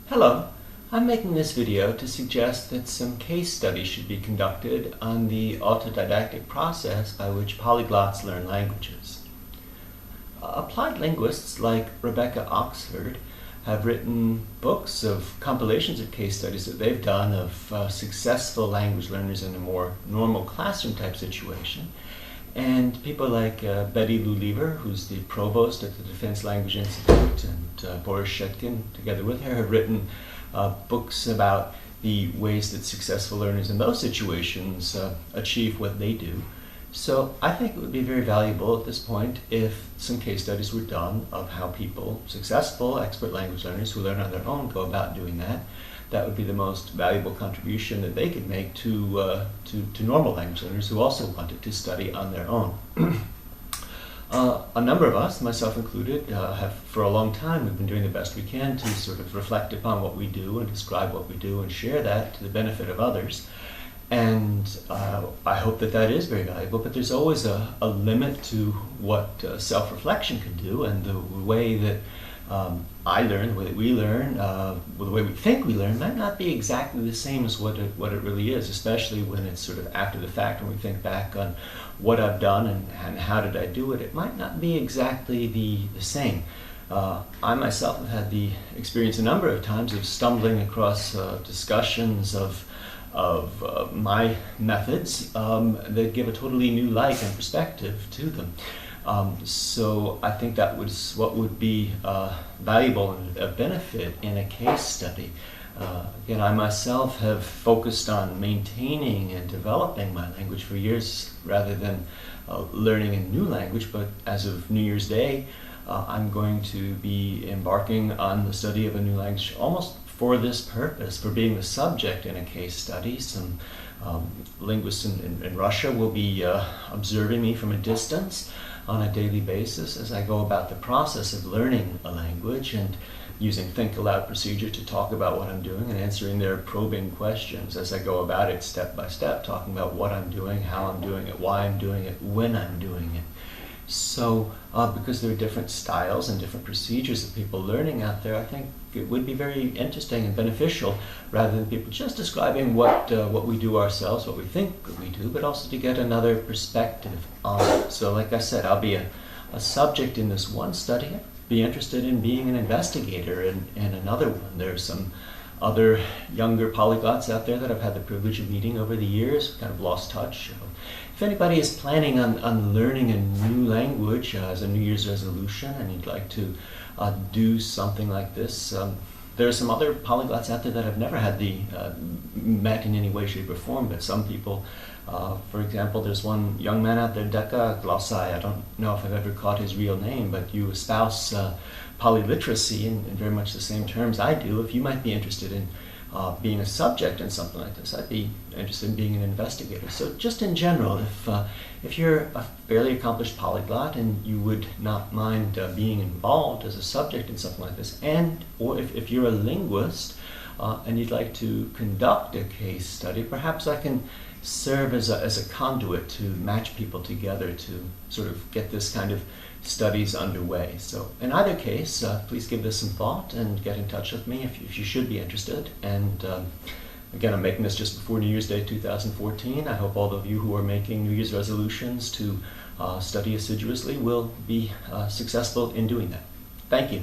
Hello, I'm making this video to suggest that some case studies should be conducted on the autodidactic process by which polyglots learn languages. Applied linguists like Rebecca Oxford have written books of compilations of case studies that they've done of successful language learners in a more normal classroom type situation. And people like Betty Lou Lever, who's the provost at the Defense Language Institute, and Boris Shetkin, together with her, have written books about the ways that successful learners in those situations achieve what they do. So I think it would be very valuable at this point if some case studies were done of how people, successful expert language learners who learn on their own, go about doing that. That would be the most valuable contribution that they could make to normal language learners who also wanted to study on their own. A number of us, myself included, have for a long time we've been doing the best we can to sort of reflect upon what we do and describe what we do and share that to the benefit of others. And I hope that that is very valuable, but there's always a limit to what self-reflection can do, and the way that I learn, the way that we learn, the way we think we learn might not be exactly the same as what it really is, especially when it's sort of after the fact, when we think back on what I've done and how did I do it. It might not be exactly the same. I myself have had the experience a number of times of stumbling across discussions of my methods that give a totally new light and perspective to them. So I think that was what would be valuable and a benefit in a case study. Again, I myself have focused on maintaining and developing my language for years rather than learning a new language, but as of New Year's Day, I'm going to be embarking on the study of a new language almost for this purpose, for being the subject in a case study. Some linguists in Russia will be observing me from a distance on a daily basis as I go about the process of learning a language and using think aloud procedure to talk about what I'm doing and answering their probing questions as I go about it step by step, talking about what I'm doing, how I'm doing it, why I'm doing it, when I'm doing it. So because there are different styles and different procedures of people learning out there, I think it would be very interesting and beneficial, rather than people just describing what we do ourselves, what we think that we do, but also to get another perspective on it. So like I said, I'll be a subject in this one study. I'd be interested in being an investigator in another one. There's some other younger polyglots out there that I've had the privilege of meeting over the years, kind of lost touch. If anybody is planning on learning a new language as a New Year's resolution and you'd like to do something like this, there are some other polyglots out there that I've never had met in any way, shape, or form, but some people, for example, there's one young man out there, Deka Glossai. I don't know if I've ever caught his real name, but you espouse polyliteracy in very much the same terms I do. If you might be interested in being a subject in something like this, I'd be interested in being an investigator. So just in general, if you're a fairly accomplished polyglot and you would not mind being involved as a subject in something like this, or if you're a linguist and you'd like to conduct a case study, perhaps I can serve as a conduit to match people together to sort of get this kind of studies underway. So in either case, please give this some thought and get in touch with me if you should be interested. And again, I'm making this just before New Year's Day 2014. I hope all of you who are making New Year's resolutions to study assiduously will be successful in doing that. Thank you.